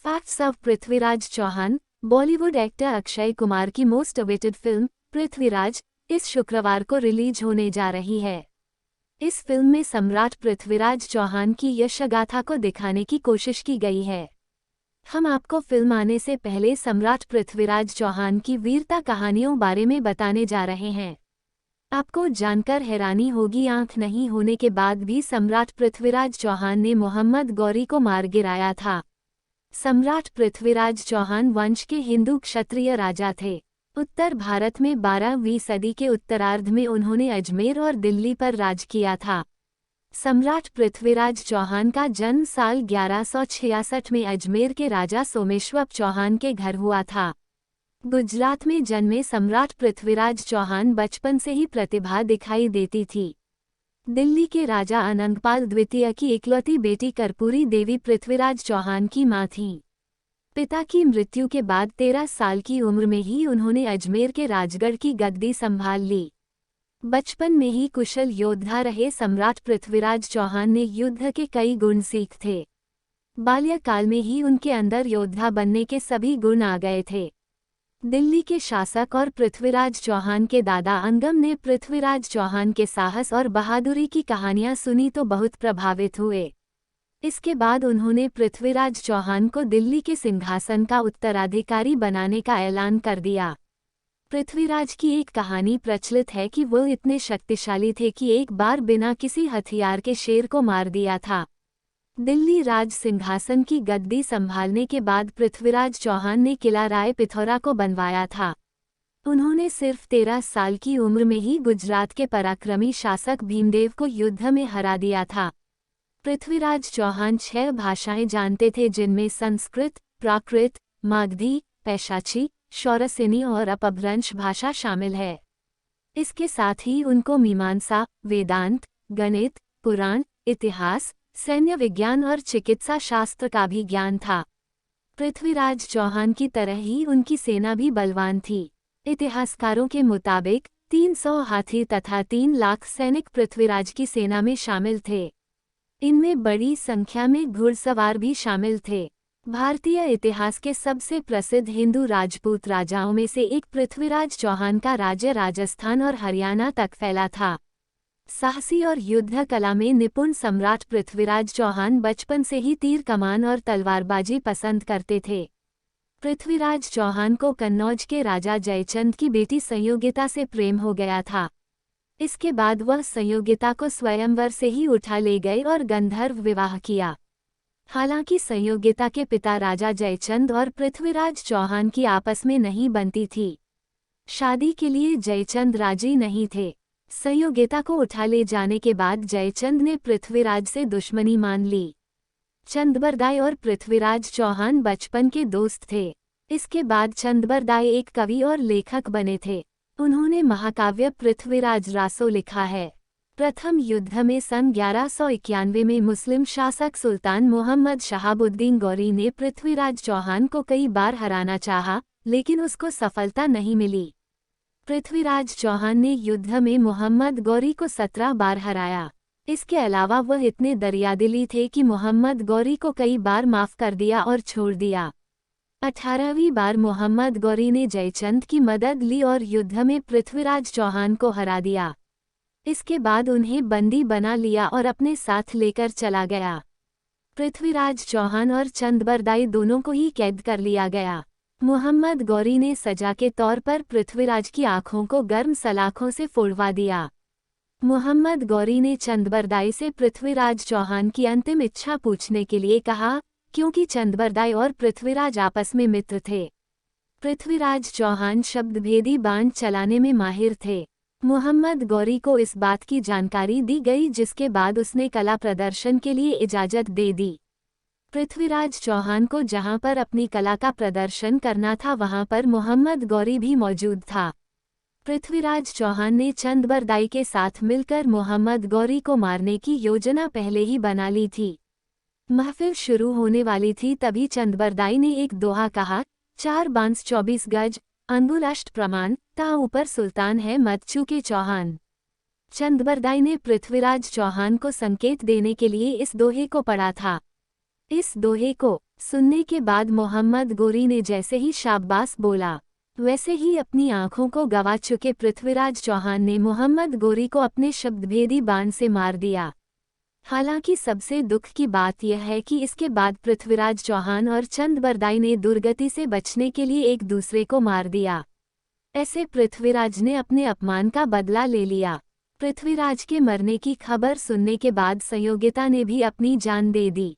Facts of Prithviraj Chauhan. Bollywood actor Akshay Kumar की most awaited film Prithviraj इस शुक्रवार को रिलीज होने जा रही है। इस फिल्म में सम्राट पृथ्वीराज चौहान की यशगाथा को दिखाने की कोशिश की गई है। हम आपको फिल्म आने से पहले सम्राट पृथ्वीराज चौहान की वीरता कहानियों बारे में बताने जा रहे हैं। आपको जानकर हैरानी होगी, आंख नहीं होने के बाद भी सम्राट पृथ्वीराज चौहान ने मोहम्मद गौरी को मार गिराया था। सम्राट पृथ्वीराज चौहान वंश के हिंदू क्षत्रिय राजा थे। उत्तर भारत में 12वीं सदी के उत्तरार्ध में उन्होंने अजमेर और दिल्ली पर राज किया था। सम्राट पृथ्वीराज चौहान का जन्म साल 1166 में अजमेर के राजा सोमेश्वर चौहान के घर हुआ था। गुजरात में जन्मे सम्राट पृथ्वीराज चौहान बचपन से ही प्रतिभा दिखाई देती थी। दिल्ली के राजा अनंगपाल द्वितीय की इकलौती बेटी कर्पूरी देवी पृथ्वीराज चौहान की मां थीं। पिता की मृत्यु के बाद 13 साल की उम्र में ही उन्होंने अजमेर के राजगढ़ की गद्दी संभाल ली। बचपन में ही कुशल योद्धा रहे सम्राट पृथ्वीराज चौहान ने युद्ध के कई गुण सीख थे। बाल्यकाल में ही उनके अंदर योद्धा बनने के सभी गुण आ गए थे। दिल्ली के शासक और पृथ्वीराज चौहान के दादा अंगम ने पृथ्वीराज चौहान के साहस और बहादुरी की कहानियां सुनी तो बहुत प्रभावित हुए। इसके बाद उन्होंने पृथ्वीराज चौहान को दिल्ली के सिंहासन का उत्तराधिकारी बनाने का ऐलान कर दिया। पृथ्वीराज की एक कहानी प्रचलित है कि वो इतने शक्तिशाली थे कि एक बार बिना किसी हथियार के शेर को मार दिया था। दिल्ली राज सिंहासन की गद्दी संभालने के बाद पृथ्वीराज चौहान ने किला राय पिथौरा को बनवाया था। उन्होंने सिर्फ 13 साल की उम्र में ही गुजरात के पराक्रमी शासक भीमदेव को युद्ध में हरा दिया था। पृथ्वीराज चौहान 6 भाषाएं जानते थे, जिनमें संस्कृत, प्राकृत, मागधी, पैशाची, शौरसेनी और अपभ्रंश भाषा शामिल है। इसके साथ ही उनको मीमांसा, वेदांत, गणित, पुराण, इतिहास, सैन्य विज्ञान और चिकित्सा शास्त्र का भी ज्ञान था। पृथ्वीराज चौहान की तरह ही उनकी सेना भी बलवान थी। इतिहासकारों के मुताबिक 300 हाथी तथा 3 लाख सैनिक पृथ्वीराज की सेना में शामिल थे। इनमें बड़ी संख्या में घुड़सवार भी शामिल थे। भारतीय इतिहास के सबसे प्रसिद्ध हिंदू राजपूत राजाओं में से एक पृथ्वीराज चौहान का राज्य राजस्थान और हरियाणा तक फैला था। साहसी और युद्ध कला में निपुण सम्राट पृथ्वीराज चौहान बचपन से ही तीर कमान और तलवारबाजी पसंद करते थे। पृथ्वीराज चौहान को कन्नौज के राजा जयचंद की बेटी संयोगिता से प्रेम हो गया था। इसके बाद वह संयोगिता को स्वयंवर से ही उठा ले गए और गंधर्व विवाह किया। हालांकि संयोगिता के पिता राजा जयचंद और पृथ्वीराज चौहान की आपस में नहीं बनती थी। शादी के लिए जयचंद राजी नहीं थे। संयोगिता को उठा ले जाने के बाद जयचंद ने पृथ्वीराज से दुश्मनी मान ली। चंदबरदाई और पृथ्वीराज चौहान बचपन के दोस्त थे। इसके बाद चंदबरदाई एक कवि और लेखक बने थे। उन्होंने महाकाव्य पृथ्वीराज रासो लिखा है। प्रथम युद्ध में सन 1191 में मुस्लिम शासक सुल्तान मोहम्मद शहाबुद्दीन गौरी ने पृथ्वीराज चौहान को कई बार हराना चाहा, लेकिन उसको सफलता नहीं मिली। पृथ्वीराज चौहान ने युद्ध में मोहम्मद गौरी को 17 बार हराया। इसके अलावा वह इतने दरियादिली थे कि मोहम्मद गौरी को कई बार माफ कर दिया और छोड़ दिया। 18वीं बार मोहम्मद गौरी ने जयचंद की मदद ली और युद्ध में पृथ्वीराज चौहान को हरा दिया। इसके बाद उन्हें बंदी बना लिया और अपने साथ लेकर चला गया। पृथ्वीराज चौहान और चंदबरदाई दोनों को ही कैद कर लिया गया। मोहम्मद गौरी ने सजा के तौर पर पृथ्वीराज की आंखों को गर्म सलाखों से फोड़वा दिया। मोहम्मद गौरी ने चंदबरदाई से पृथ्वीराज चौहान की अंतिम इच्छा पूछने के लिए कहा, क्योंकि चंदबरदाई और पृथ्वीराज आपस में मित्र थे। पृथ्वीराज चौहान शब्दभेदी बाण चलाने में माहिर थे। मोहम्मद गौरी को इस बात की जानकारी दी गई, जिसके बाद उसने कला प्रदर्शन के लिए इजाजत दे दी। पृथ्वीराज चौहान को जहां पर अपनी कला का प्रदर्शन करना था, वहां पर मोहम्मद गौरी भी मौजूद था। पृथ्वीराज चौहान ने चंदबरदाई के साथ मिलकर मोहम्मद गौरी को मारने की योजना पहले ही बना ली थी। महफिल शुरू होने वाली थी, तभी चंदबरदाई ने एक दोहा कहा, 4 बांस 24 गज, अंगुल अष्ट प्रमाण, ता ऊपर सुल्तान है मत चूके चौहान। चंदबरदाई ने पृथ्वीराज चौहान को संकेत देने के लिए इस दोहे को पढ़ा था। इस दोहे को सुनने के बाद मोहम्मद गोरी ने जैसे ही शाबाश बोला, वैसे ही अपनी आंखों को गंवा चुके पृथ्वीराज चौहान ने मोहम्मद गोरी को अपने शब्दभेदी बाण से मार दिया। हालांकि सबसे दुख की बात यह है कि इसके बाद पृथ्वीराज चौहान और चंद बरदाई ने दुर्गति से बचने के लिए एक दूसरे को मार दिया। ऐसे पृथ्वीराज ने अपने अपमान का बदला ले लिया। पृथ्वीराज के मरने की खबर सुनने के बाद संयोगिता ने भी अपनी जान दे दी।